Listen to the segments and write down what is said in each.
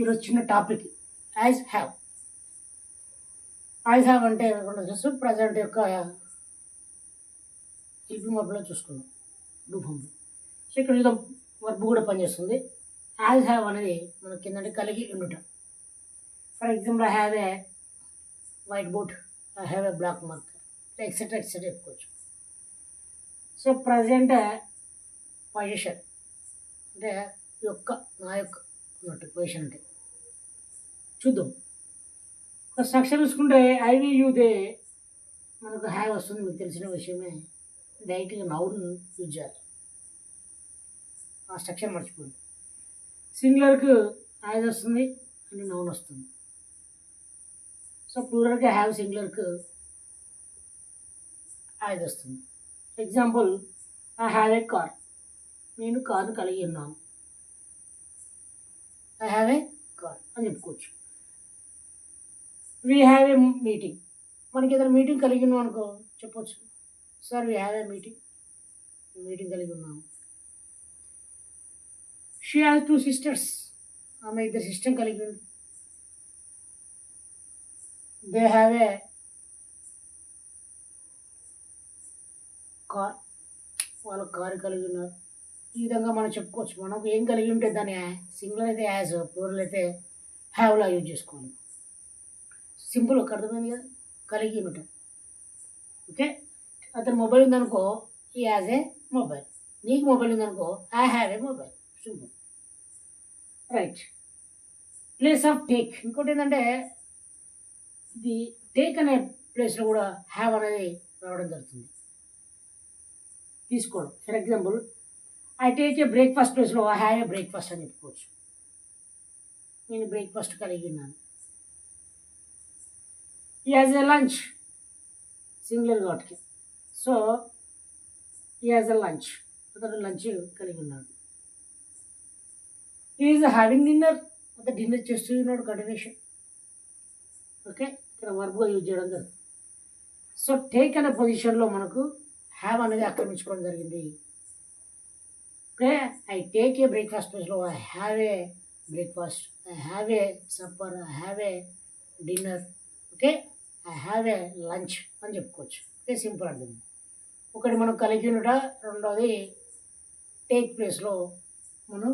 ఈరోజు చిన్న topic as have. అంటే జస్ట్ ప్రజెంట్ యొక్క హెల్పింగ్ వర్బ్లో చూసుకున్నాం డూ ఫామ్లో. సో ఇక్కడ చూద్దాం వర్బ్ కూడా పనిచేస్తుంది. యాజ్ హ్యావ్ అనేది మన కింద కలిగి ఉండుట. For example I have a white board, I have a black marker, etcetera etcetera చెప్పుకోవచ్చు. సో ప్రజెంట్ పొజిషన్ అంటే నా యొక్క ఉన్నట్టు పొజిషన్ అంటే చూద్దాం. ఒక స్ట్రక్చర్ చూసుకుంటే ఐ వి యూ దే మనకు హ్యావ్ వస్తుంది, మీకు తెలిసిన విషయమే. డైరెక్ట్గా నౌన్ యూజ్ చేయాలి, ఆ స్ట్రక్చర్ మర్చిపోయింది. సింగులర్కి యాజ్ వస్తుంది అని నౌన్ వస్తుంది. సో ప్లూరల్కి హ్యావ్, సింగులర్కి యాజ్ వస్తుంది. Example I have A car, నేను కార్ను కలిగి ఉన్నాను. ఐ హ్యావ్ ఏ కార్ అని చెప్పుకోవచ్చు. వీ హ్యావ్ ఏ మీటింగ్, మనకి ఏదైనా మీటింగ్ కలిగి ఉన్నాం అనుకో చెప్పొచ్చు, sir we have a meeting కలిగి ఉన్నాము. షీ హ్యాస్ 2 sisters, ఆమె 2 సిస్టర్ కలిగి ఉంది. దే హ్యావ్ ఏ కార్, వాళ్ళ కారు కలిగి ఉన్నారు. ఈ విధంగా మనం చెప్పుకోవచ్చు. మనకు ఏం కలిగి ఉంటే దాన్ని సింగులర్ అయితే యాజ్, ప్లూరల్ అయితే హ్యావ్లా యూజ్ చేసుకోవాలి. సింపుల్, ఒక అర్థమైంది కదా, కలిగి ఉండటం. ఓకే, అతను మొబైల్ ఉందనుకో ఈ యాజ్ ఏ మొబైల్, నీకు మొబైల్ ఉందనుకో I have A mobile. Simple, right. Place of take, ఇంకోటి ఏంటంటే ఇది టేక్ అనే ప్లేస్లో కూడా హ్యావ్ అనేది రావడం జరుగుతుంది, తీసుకోవడం. For example I take a breakfast ప్లేస్లో ఐ హ్యావ్ ఏ బ్రేక్ఫాస్ట్ అని చెప్పుకోవచ్చు. నేను బ్రేక్ఫాస్ట్ కలిగి ఉన్నాను. ఈ యాజ్ ఏ లంచ్, సింగులర్ వాటికి. సో ఈ యాజ్ ఏ లంచ్, అతను లంచ్ కలిగి ఉన్నాడు. ఈజ్ హ్యావింగ్ డిన్నర్, అతను డిన్నర్ చేస్తూ ఉన్నాడు, కంటిన్యూషన్. ఓకే, ఇక్కడ వర్బ్గా యూజ్ చేయడం జరుగుతుంది. సో టేక్ అనే పొజిషన్లో మనకు హ్యావ్ అనేది ఆక్రమించుకోవడం జరిగింది. Okay, I take a breakfast ప్లేస్లో I have a breakfast, I have a supper, I have a dinner. Okay, I have a lunch అని చెప్పుకోవచ్చు. ఓకే, సింపుల్ అంటుంది. ఒకటి మనం కలిగి ఉండట, రెండోది టేక్ ప్లేస్లో మనం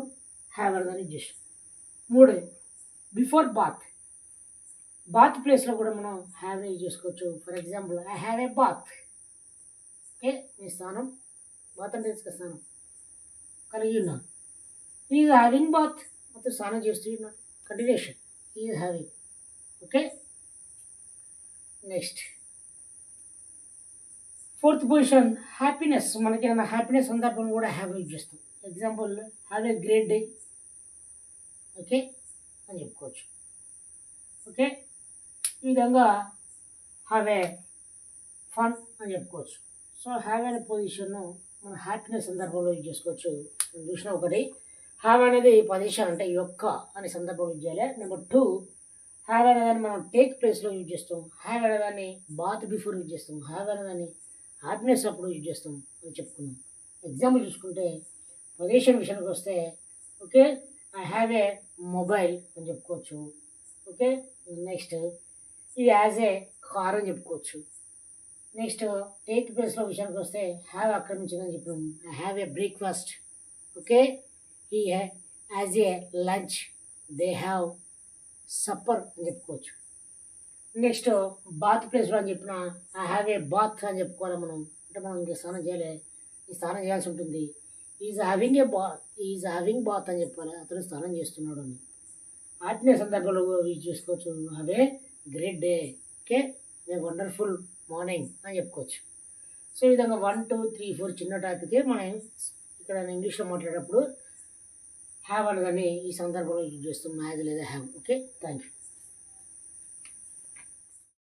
హ్యావ్ అనేది చేస్తాం. మూడోది బిఫోర్ బాత్ ప్లేస్లో కూడా మనం హ్యావ్ యూజ్ చేసుకోవచ్చు. For example I have a bath. Okay, నీ స్నానం, బాత్ అంటే స్నానం కలిగి ఉన్నాను. ఈజ్ హ్యావింగ్ బాత్, అతను స్నానం చేస్తూ ఉన్నాడు, continuation, is having. Okay, next fourth position happiness. మనకి ఏమైనా హ్యాపీనెస్ సందర్భం కూడా హ్యావ్ యూజ్ చేస్తాం. Example have a great day, okay అని చెప్పుకోవచ్చు. ఓకే, ఈ విధంగా హ్యావ్ ఏ ఫన్ అని చెప్పుకోవచ్చు. సో హ్యావ్ అనే పొజిషన్ను మనం హ్యాపీనెస్ సందర్భంలో యూజ్ చేసుకోవచ్చు. చూసిన ఒకటి హ్యావ్ అనేది పొజిషన్ అంటే యొక్క అనే సందర్భంలో యూజ్ చేయాలి. నెంబర్ 2 హ్యావ్ అనేదాన్ని మనం టేక్ ప్లేస్లో యూజ్ చేస్తాం. హ్యావ్ అనేదాన్ని బాత్ బిఫోర్ యూజ్ చేస్తాం. హ్యావ్ అనేదాన్ని హ్యాపీనెస్ అప్పుడు యూజ్ చేస్తాం అని చెప్పుకున్నాం. ఎగ్జాంపుల్ చూసుకుంటే పొజిషన్ విషయానికి వస్తే okay I have A mobile అని చెప్పుకోవచ్చు. ఓకే, నెక్స్ట్ ఈ యాజ్ ఏ కార్ అని చెప్పుకోవచ్చు. నెక్స్ట్ టేక్ ప్లేస్లో విషయానికి వస్తే హ్యావ్ ఆక్రమించిందని చెప్పినాం. I have a breakfast. Okay, he has a lunch, they have supper అని చెప్పుకోవచ్చు. నెక్స్ట్ బాత్ ప్లేస్లో అని చెప్పిన ఐ హ్యావ్ ఏ బాత్ అని చెప్పుకోవాలి. మనం అంటే మనం ఇంకా స్నానం చేయాలి, ఈ స్నానం చేయాల్సి ఉంటుంది. ఈజ్ హ్యావింగ్ బాత్ అని చెప్పాలి, అతను స్నానం చేస్తున్నాడు అని. హ్యాపీనెస్ సందర్భంలో యూజ్ చేసుకోవచ్చు. Have a great day, okay a wonderful morning అని చెప్పుకోవచ్చు. సో ఈ విధంగా 1 2 3 4 చిన్న టాపికే మనం ఇక్కడ ఇంగ్లీష్లో మాట్లాడేటప్పుడు హ్యావ్ అనేదాన్ని ఈ సందర్భంలో యూజ్ చేస్తాం, యాజ్ లేదా హ్యావ్. Okay, thank you.